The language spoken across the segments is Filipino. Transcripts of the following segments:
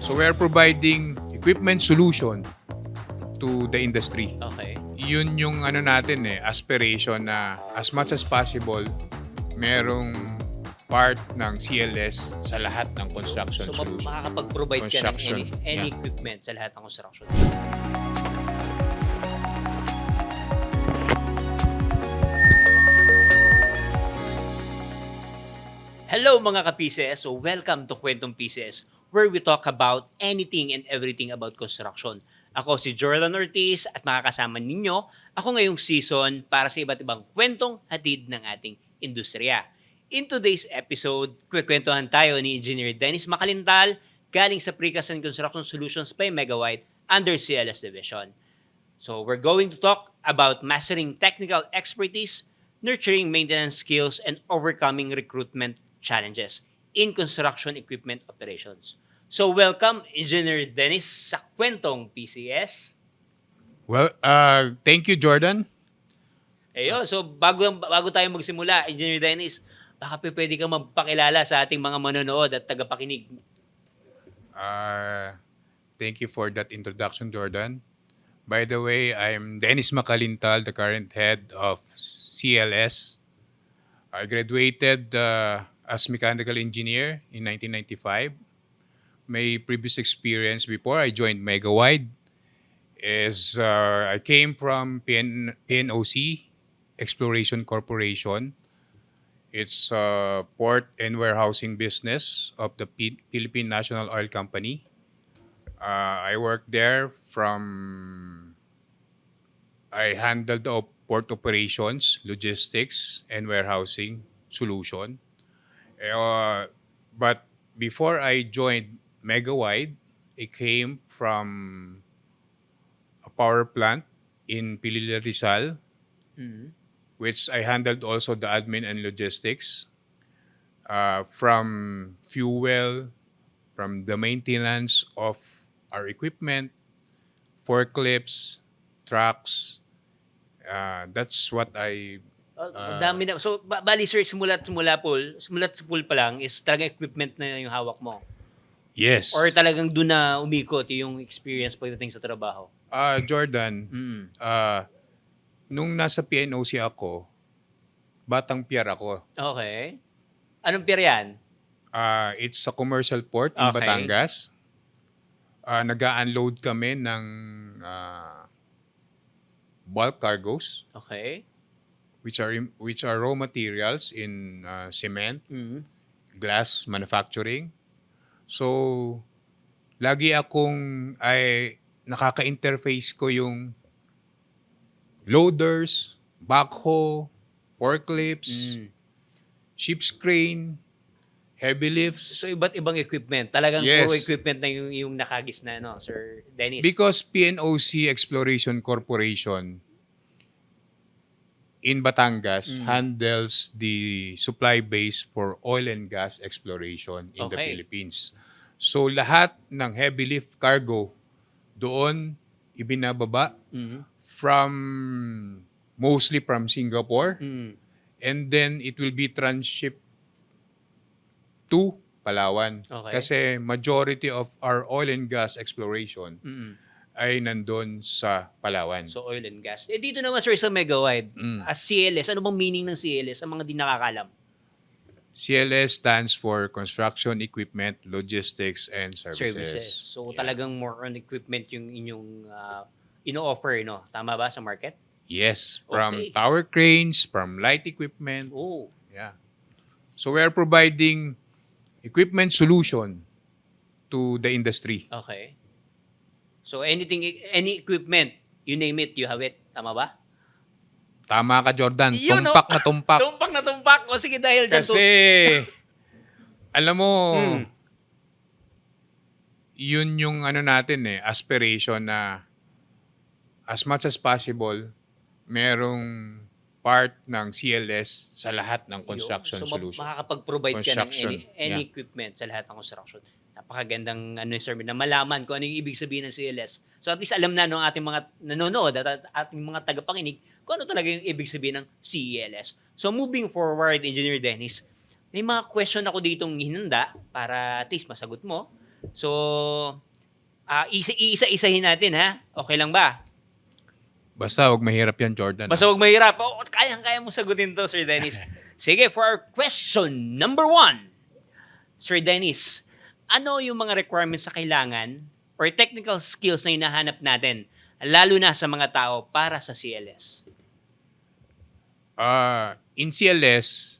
So we are providing equipment solution to the industry. Okay. Yun yung natin aspiration na as much as possible merong part ng CLS sa lahat ng construction So solution. makakapag-provide ka ng Construction, any yeah. equipment sa lahat ng construction. Hello mga ka-PCS! So welcome to Kwentong PCS, where we talk about anything and everything about construction. Ako si Jordan Ortiz at makakasama ninyo ako ngayong season para sa iba't ibang kwentong hatid ng ating industriya. In today's episode, kwekwentuhan tayo ni Engineer Dennis Makalintal galing sa Precast and Construction Solutions by Megawide under CLS Division. So we're going to talk about mastering technical expertise, nurturing maintenance skills, and overcoming recruitment challenges in construction equipment operations. So welcome, Engineer Dennis, sa Kwentong PCS. Well, thank you, Jordan. Ayun, so bago tayo magsimula, Engineer Dennis, baka pwede kang magpakilala sa ating mga manonood at tagapakinig. Thank you for that introduction, Jordan. By the way, I'm Dennis Makalintal, the current head of CLS. I graduated as mechanical engineer in 1995. My previous experience before I joined Megawide is I came from PNOC, Exploration Corporation. It's a port and warehousing business of the Philippine National Oil Company. I worked there I handled the port operations, logistics, and warehousing solution. But before I joined Megawide, I came from a power plant in Pilila Rizal, which I handled also the admin and logistics, from fuel, from the maintenance of our equipment, forklifts, trucks. That's what I... Dami na. So, bali sir, simula't sa pool pa lang is talagang equipment na yung hawak mo. Yes. Or talagang doon na umikot yung experience pagdating sa trabaho. Jordan, nung nasa PNOC ako, batang piyar ako. Okay. Anong pier yan? It's a commercial port in Okay. Batangas. Nag-unload kami ng bulk cargoes, Okay. which are raw materials in cement, glass manufacturing. So, lagi akong nakaka-interface ko yung loaders, backhoe, forklifts, ship's crane, heavy lifts. So, iba't ibang equipment. Talagang Yes. puro equipment na yung nakagis na, no, Sir Dennis? Because PNOC Exploration Corporation in Batangas handles the supply base for oil and gas exploration in the Okay. Philippines. So lahat ng heavy lift cargo doon ibinababa mostly from Singapore, and then it will be transshipped to Palawan. Okay. Kasi majority of our oil and gas exploration ay nandun sa Palawan. So, oil and gas. Dito naman, sir, sa Megawide, as CLS, ano bang meaning ng CLS? Ang mga di nakakalam. CLS stands for Construction Equipment, Logistics, and Services. So, Yeah. talagang more on equipment yung inyong ino-offer, no? Tama ba sa market? Yes, from Okay. tower cranes, from light equipment. Oh. Yeah. So we are providing equipment solution to the industry. Okay. So, any equipment, you name it, you have it. Tama ba? Tama ka, Jordan. Yun, no? Tumpak na tumpak. Tumpak na tumpak. O sige, dahil dyan. Kasi, alam mo, yun yung natin aspiration na as much as possible, merong part ng CLS sa lahat ng construction so, solution. makakapag-provide ka ng Construction, any yeah. equipment sa lahat ng construction. Napakagandang sir, na malaman kung ano yung ibig sabihin ng CLS. So at least alam na ng ating mga nanonood at ating mga tagapakinig kung ano talaga yung ibig sabihin ng CLS. So moving forward, Engineer Dennis, may mga question ako ditong hinanda para at least masagot mo. So, iisa-isahin natin ha. Okay lang ba? Basta huwag mahirap yan, Jordan. Basta huwag mahirap. Kayang-kaya mo sagutin to, Sir Dennis. Sige, for our question number 1. Sir Dennis, ano yung mga requirements na kailangan or technical skills na hinahanap natin, lalo na sa mga tao para sa CLS? In CLS,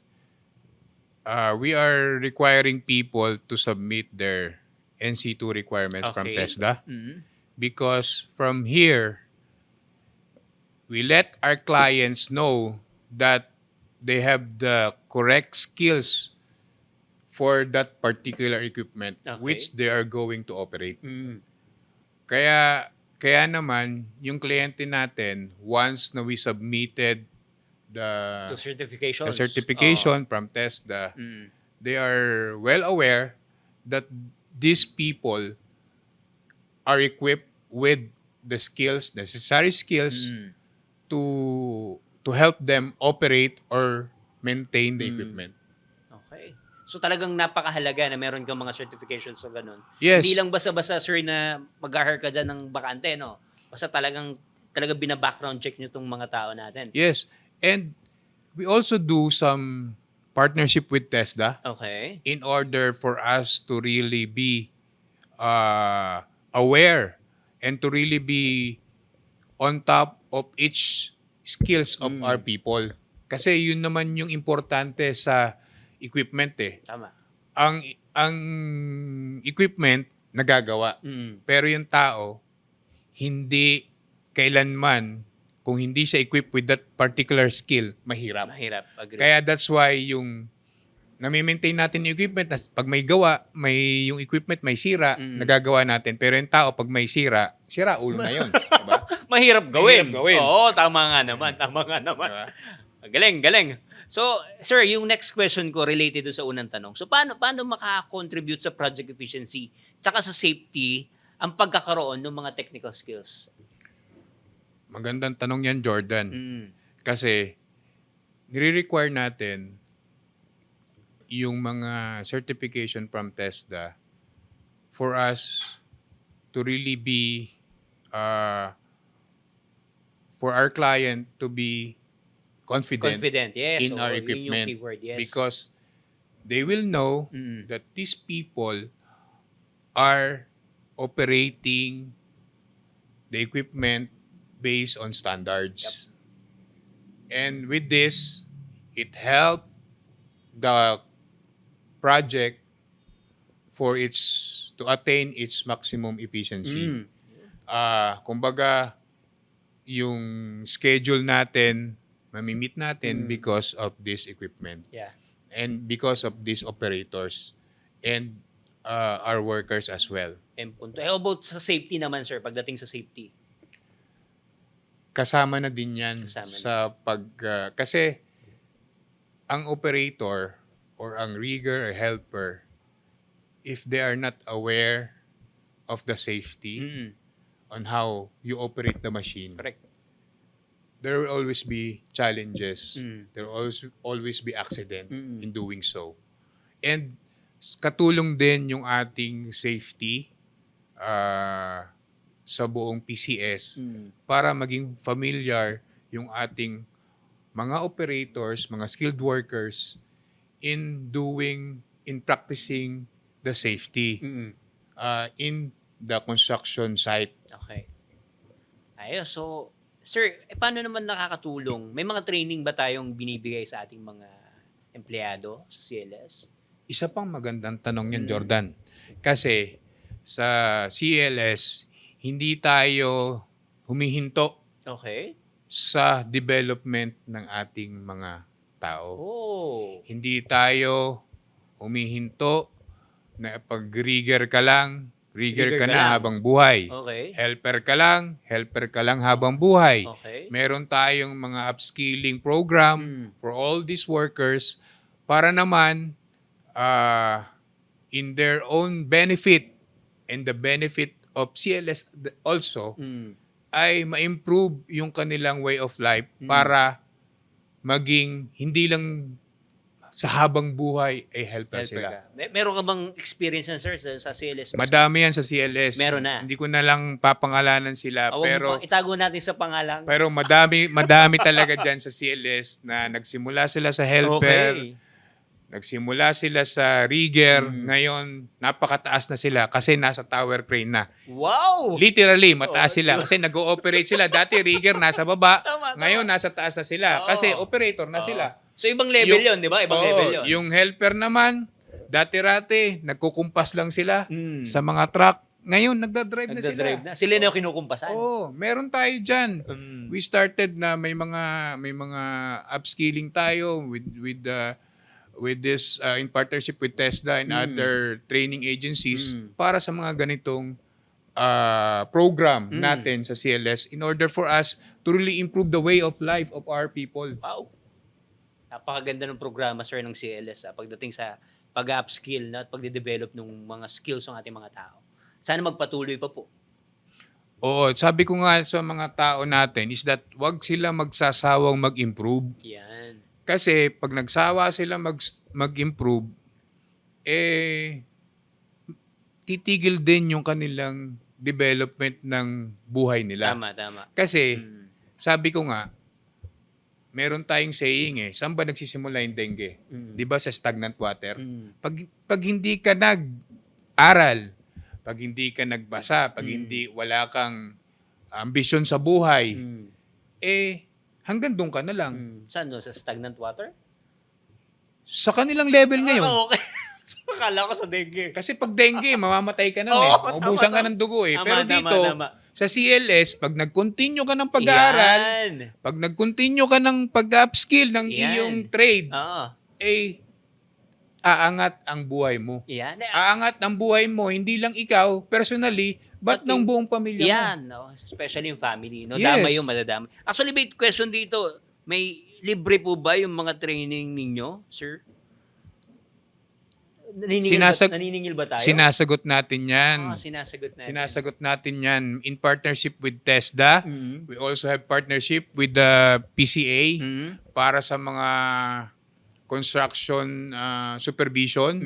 we are requiring people to submit their NC2 requirements from Okay. TESDA Mhm. because from here, we let our clients know that they have the correct skills for that particular equipment Okay. which they are going to operate. Mm. Kaya naman, yung kliyente natin, once na we submitted the, To certifications. the certification from TESDA, Mm. they are well aware that these people are equipped with the skills, necessary skills Mm. to help them operate or maintain the equipment. Okay. So talagang napakahalaga na meron kang mga certifications sa ganun. Yes. Hindi lang basta-basta, sir, na mag-hire ka dyan ng bakante, no? Basta talagang bina-background check nyo tong mga tao natin. Yes. And we also do some partnership with TESDA Okay. in order for us to really be aware and to really be on top of each skills of our people. Kasi yun naman yung importante sa equipment eh. Tama. Ang equipment nagagawa. Mm. Pero yung tao, hindi kailanman, kung hindi siya equipped with that particular skill, mahirap. Mahirap. Agree. Kaya that's why yung nami-maintain natin yung equipment, pag may gawa, yung equipment may sira, nagagawa natin. Pero yung tao, pag may sira ulo na yun. Diba? Mahirap gawin. Mahirap gawin. Oo, tama nga naman. Tama nga naman. Diba? Galing, galing. So, sir, yung next question ko related doon sa unang tanong. So, paano makaka-contribute sa project efficiency tsaka sa safety ang pagkakaroon ng mga technical skills? Magandang tanong yan, Jordan. Mm. Kasi, nire-require natin yung mga certification from TESDA for us to really be, for our client to be confident Yes. in our Yun yung equipment. keyword, yes. Because they will know Mm. that these people are operating the equipment based on standards. And with this, it helped the project to attain its maximum efficiency. Mm. Kumbaga, yung schedule natin, mamimit natin because of this equipment Yeah. and because of these operators and our workers as well. And punto. How about sa safety naman, sir, pagdating sa safety? Kasama na din yan Kasama na. sa kasi ang operator or ang rigger or helper, if they are not aware of the safety Mm. on how you operate the machine, Correct. there will always be challenges. Mm. There will always be accident Mm. in doing so. And katulong din yung ating safety sa buong PCS Mm. para maging familiar yung ating mga operators, mga skilled workers in practicing the safety Mm. in the construction site. Okay. Ayos. So, sir, paano naman nakakatulong? May mga training ba tayong binibigay sa ating mga empleyado sa CLS? Isa pang magandang tanong yan, Jordan. Kasi sa CLS, hindi tayo humihinto Okay. sa development ng ating mga tao. Oh. Hindi tayo humihinto na pag rigger ka lang, rigger ka na habang buhay. Okay. Helper ka lang habang buhay. Okay. Meron tayong mga upskilling program for all these workers para naman in their own benefit and the benefit of CLS also Mm. ay ma-improve yung kanilang way of life para maging hindi lang sa habang buhay ay helper Helper sila. ka. Meron ka bang experience na, sir, sa CLS? Madami yan sa CLS. Meron na. Hindi ko na lang papangalanan sila, Huwag mo pang pero itago natin sa pangalan. madami talaga diyan sa CLS na nagsimula sila sa helper, Okay. nagsimula sila sa rigger, ngayon napakataas na sila kasi nasa tower crane na. Wow! Literally, mataas Oh, sila kasi nag-ooperate sila. Dati rigger nasa baba, Tama, tama. ngayon nasa taas na sila Oo. kasi operator na Oo. sila. So, ibang level yun, di ba? Ibang Oo, level yun. yung helper naman, dati-rati, nagkukumpas lang sila sa mga truck. Ngayon, nagdadrive na sila. Nagda-drive na. Sila na yung kinukumpasan. Oo, meron tayo dyan. Mm. We started na may mga upskilling tayo with this in partnership with TESDA and other training agencies para sa mga ganitong program natin sa CLS in order for us to really improve the way of life of our people. Wow. Napakaganda ng programa, sir, ng CLS pagdating sa pag-upskill at pagde-develop ng mga skills ng ating mga tao. Sana magpatuloy pa po. Oo, sabi ko nga sa mga tao natin is that wag sila magsasawang mag-improve. Yan. Kasi pag nagsawa sila mag-improve, titigil din yung kanilang development ng buhay nila. Tama, tama. Kasi, sabi ko nga, meron tayong saying saan ba nagsisimula yung dengue? Di ba sa stagnant water? Pag hindi ka nag-aral, pag hindi ka nagbasa, pag hindi wala kang ambisyon sa buhay, hanggang doon ka na lang. Saan no? Sa stagnant water? Sa kanilang level ngayon. Okay. So, akala ko sa dengue. Kasi pag dengue, mamamatay ka na Oo, Maubusan ka tama. ng dugo Tama, Pero tama, dito, tama. sa CLS, pag nag-continue ka ng pag-aaral, Yan. pag nag-continue ka ng pag-upskill ng Yan. iyong trade, Oo. aangat ang buhay mo. Yan. Aangat ang buhay mo, hindi lang ikaw, personally, but Pati- ng buong pamilya mo. Yan. No? Especially yung family. No? Yes. Dama yung madadama. Actually, may question dito. May libre po ba yung mga training ninyo, sir? Naniningil ba tayo? Sinasagot natin yan. Sinasagot natin. Sinasagot natin yan in partnership with TESDA. We also have partnership with the PCA para sa mga construction supervision.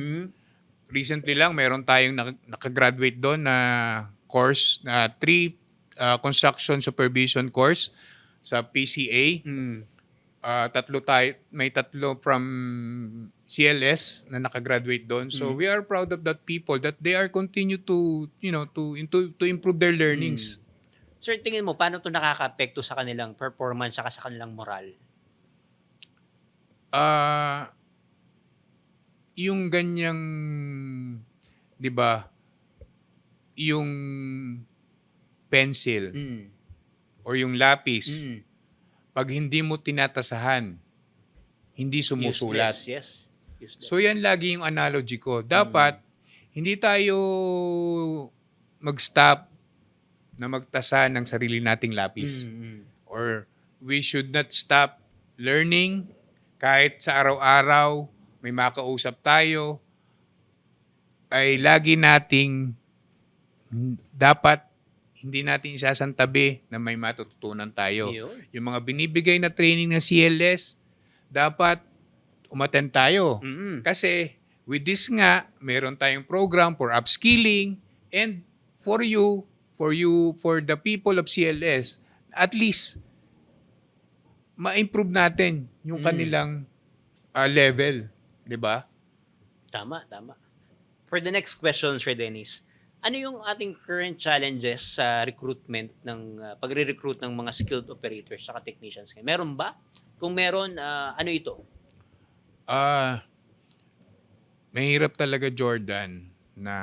Recently lang, meron tayong nakagraduate doon na course, na 3 construction supervision course sa PCA. May tatlo from CLS na nakagraduate doon. So we are proud of that people that they are continue to improve their learnings. Sir, tingin mo, paano ito nakaka-apekto sa kanilang performance saka sa kanilang moral? Yung ganyang, 'di ba, yung pencil or yung lapis, pag hindi mo tinatasahan, hindi sumusulat. Useless, yes. Useless. So yan lagi yung analogy ko. Dapat hindi tayo mag-stop na magtasa ng sarili nating lapis. Or we should not stop learning kahit sa araw-araw may makausap tayo, ay lagi nating dapat hindi natin isasantabi na may matututunan tayo. Yun. Yung mga binibigay na training ng CLS, dapat umattend tayo. Kasi with this nga, meron tayong program for upskilling and for the people of CLS, at least ma-improve natin yung kanilang level, 'di ba? Tama, tama. For the next question, Sir Dennis, ano yung ating current challenges sa recruitment ng pagre-recruit ng mga skilled operators saka technicians? Meron ba? Kung meron, ano ito? Mahirap talaga, Jordan, na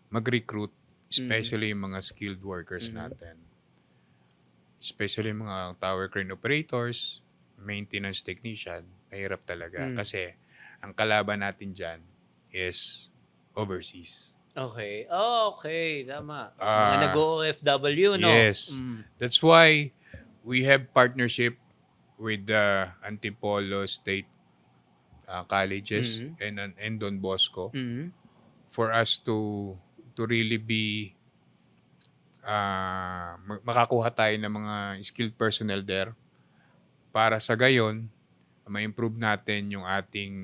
mag-recruit, especially yung mga skilled workers natin. Especially yung mga tower crane operators, maintenance technician, mahirap talaga. Kasi ang kalaban natin dyan is overseas. Okay. Oh, okay. Tama. Mga nag-OFW, no? Yes. That's why we have partnership with the Antipolo State colleges and Don Bosco for us to really be makakuha tayo ng mga skilled personnel there para sa gayon ma-improve natin yung ating,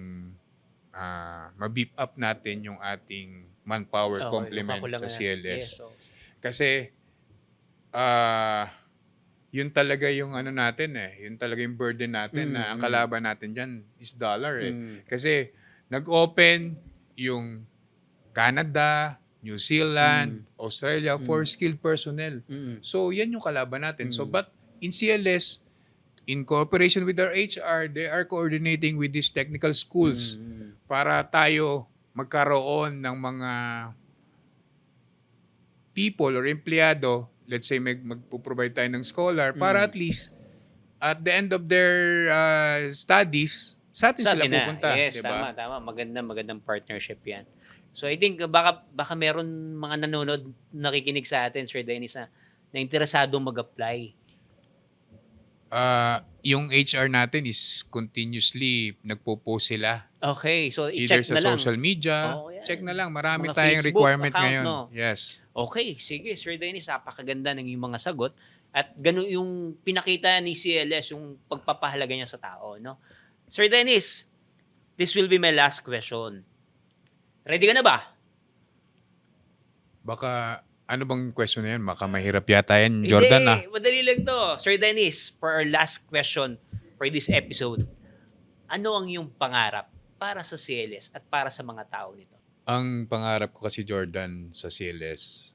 ma-beef up natin yung ating manpower Oo, yung complement sa kakulangan natin. Yes. CLS. So, Kasi, yun talaga yung ano natin yun talaga yung burden natin na ang kalaban natin dyan is dollar Kasi nag-open yung Canada, New Zealand, Australia for skilled personnel. So yan yung kalaban natin. So but in CLS, in cooperation with our HR, they are coordinating with these technical schools para tayo magkaroon ng mga people or empleyado, let's say magpo-provide tayo ng scholar para at least at the end of their studies, sa atin sa sila atin na. pupunta, Yes, 'di ba? tama. Magandang partnership 'yan. So I think baka meron mga nanonood nakikinig sa atin, Sir Dennis, na interesadong mag-apply. Yung HR natin is continuously nagpo-post sila. Okay, so Either i-check sa na lang. social media, Oo, yan. check na lang. Marami Mga tayong Facebook requirement account, ngayon. no? Yes. Okay, sige, Sir Dennis, napakaganda ng iyong mga sagot. At ganun yung pinakita ni CLS, yung pagpapahalaga niya sa tao, no? Sir Dennis, this will be my last question. Ready ka na ba? Baka, ano bang question na yan? Baka mahirap yata yan, Jordan Hindi, madali lang to. Sir Dennis, for our last question for this episode, ano ang iyong pangarap para sa CLS at para sa mga tao nito? Ang pangarap ko kasi, Jordan, sa CLS,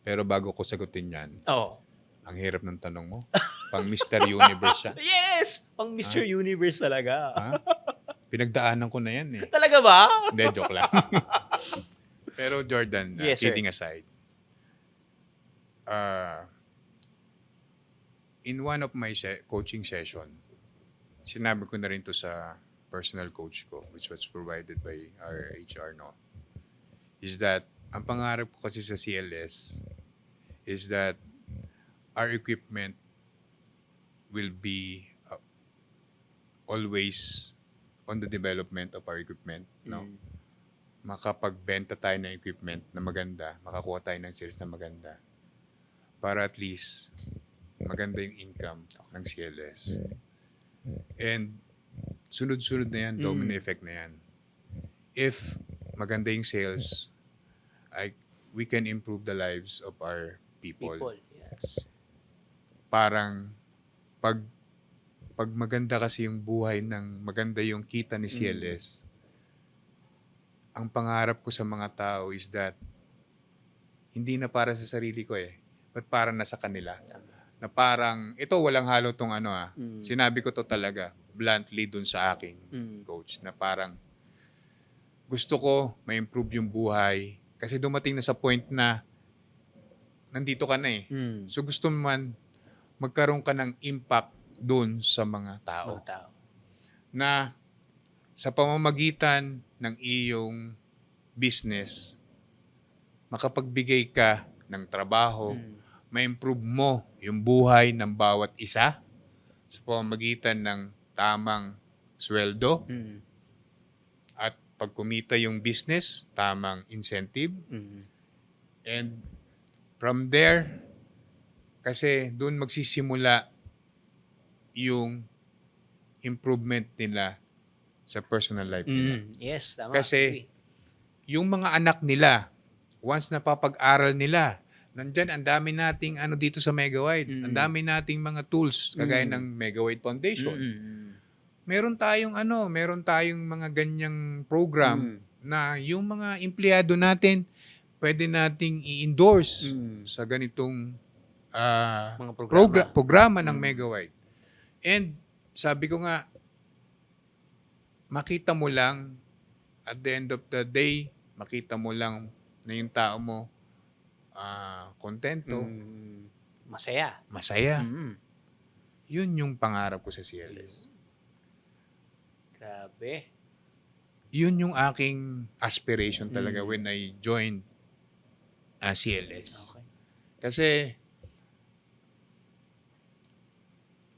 pero bago ko sagutin yan, Oh. ang hirap ng tanong mo. Pang Mr. Universe siya. Yes! Pang Mr. Universe talaga. Ha? Pinagdaanan ko na yan Talaga ba? Hindi, joke lang. Pero Jordan, Yes, sir. kidding aside, in one of my coaching session, sinabi ko na rin to sa personal coach ko, which was provided by our HR, no? Is that, ang pangarap ko kasi sa CLS is that our equipment will be always on the development of our equipment, no? Makapagbenta tayo ng equipment na maganda, makakuha tayo ng sales na maganda para at least maganda yung income ng CLS. And sunod-sunod na yan, domino effect na yan. If maganda yung sales, we can improve the lives of our people. Yes. Parang pag maganda kasi yung buhay ng maganda yung kita ni CLS, ang pangarap ko sa mga tao is that hindi na para sa sarili ko but para na sa kanila. Na parang, ito walang halo tong sinabi ko to talaga, bluntly dun sa aking coach, na parang gusto ko ma-improve yung buhay kasi dumating na sa point na nandito ka na So gusto man magkaroon ka ng impact dun sa mga tao. Na sa pamamagitan ng iyong business, makapagbigay ka ng trabaho, ma-improve mo yung buhay ng bawat isa sa pamamagitan ng tamang sweldo at pag kumita yung business, tamang incentive. And from there, kasi doon magsisimula yung improvement nila sa personal life nila. Yes, tama. Kasi yung mga anak nila, once napapag-aral nila, nandyan ang dami nating dito sa Megawide. Ang dami nating mga tools kagaya ng Megawide Foundation. Meron tayong mga ganyang program na yung mga empleyado natin pwede nating i-endorse sa ganitong Mga programa ng Megawide. And sabi ko nga, makita mo lang at the end of the day, makita mo lang na yung tao mo kontento, masaya. Yun yung pangarap ko sa CLS. Grabe. Yun yung aking aspiration talaga when I joined CLS. Okay. Kasi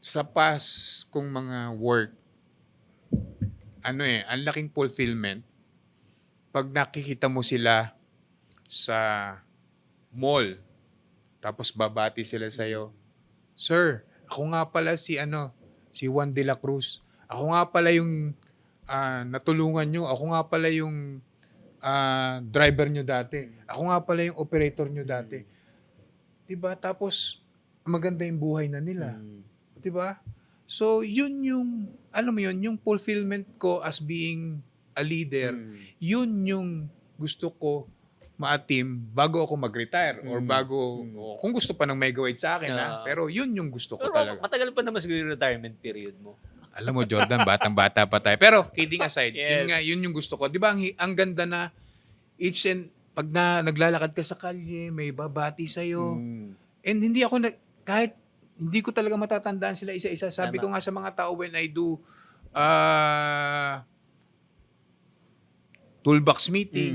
sa past kong mga work, ang laking fulfillment pag nakikita mo sila sa mall, tapos babati sila sa'yo, "Sir, ako nga pala si Juan de la Cruz. Ako nga pala yung natulungan nyo. Ako nga pala yung driver nyo dati. Ako nga pala yung operator nyo dati. Diba? Tapos, maganda yung buhay na nila. Diba? So, yun yung, alam mo yun, yung fulfillment ko as being a leader, yun yung gusto ko ma-attain bago ako mag-retire or bago, o kung gusto pa ng Mega White sa akin, pero yun yung gusto ko Pero talaga. matagal pa naman siguro yung retirement period mo. Alam mo, Jordan, batang-bata pa tayo. Pero, kidding aside, Yes. yun yung gusto ko. Di ba, ang ganda na, pag naglalakad ka sa kalye, may babati sa'yo. And hindi ako, kahit, hindi ko talaga matatandaan sila isa-isa. Sabi Tama. ko nga sa mga tao when I do toolbox meeting,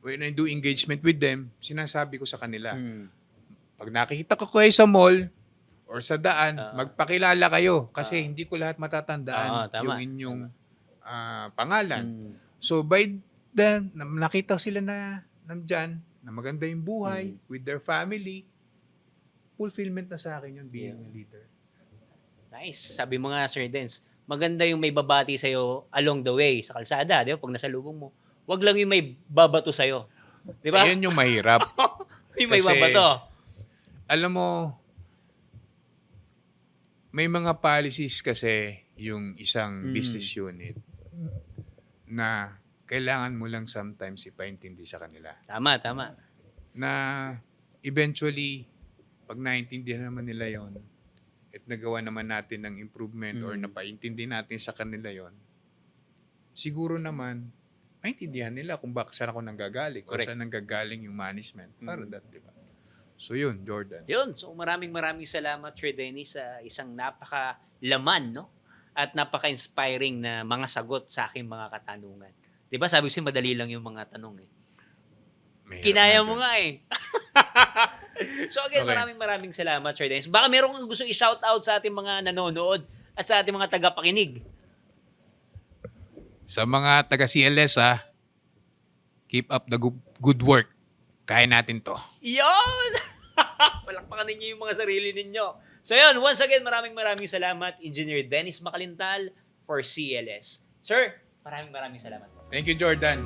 when I do engagement with them, sinasabi ko sa kanila, pag nakikita ko kayo sa mall or sa daan, magpakilala kayo kasi hindi ko lahat matatandaan tama. yung inyong pangalan. So by then, nakita sila na nandyan, na maganda yung buhay with their family, fulfillment na sa akin yung being a leader. Nice. Sabi mo nga, Sir Dens, maganda yung may babati sa'yo along the way, sa kalsada, di ba? Pag nasa lubong mo. Wag lang yung may babato sa'yo. Di ba? Ayun yung mahirap. Yung may Kasi, babato. Alam mo, may mga policies kasi yung isang business unit na kailangan mo lang sometimes ipaintindi sa kanila. Tama, tama. Na eventually, pag naintindihan naman nila yon at nagawa naman natin ng improvement or napaintindi natin sa kanila yon, siguro naman, maintindihan nila kung bakit saan ako nanggagaling o Correct. saan nanggagaling yung management. Para that, di ba? So yun, Jordan. Yun. So maraming salamat, Sir Dennis, sa isang napaka-laman, no? At napaka-inspiring na mga sagot sa aking mga katanungan. Di ba sabi ko sa'yo, madali lang yung mga tanong eh. Mahirap Kinaya na, mo Jordan. nga eh. So again, Okay. maraming salamat, Sir Dennis. Baka meron kang gusto i-shout out sa ating mga nanonood at sa ating mga tagapakinig. Sa mga taga-CLS, keep up the good work. Kaya natin to. Yon! Palakpakan ninyo yung mga sarili ninyo. So yun, once again, maraming salamat, Engineer Dennis Macalintal for CLS. Sir, maraming salamat. Thank you, Jordan.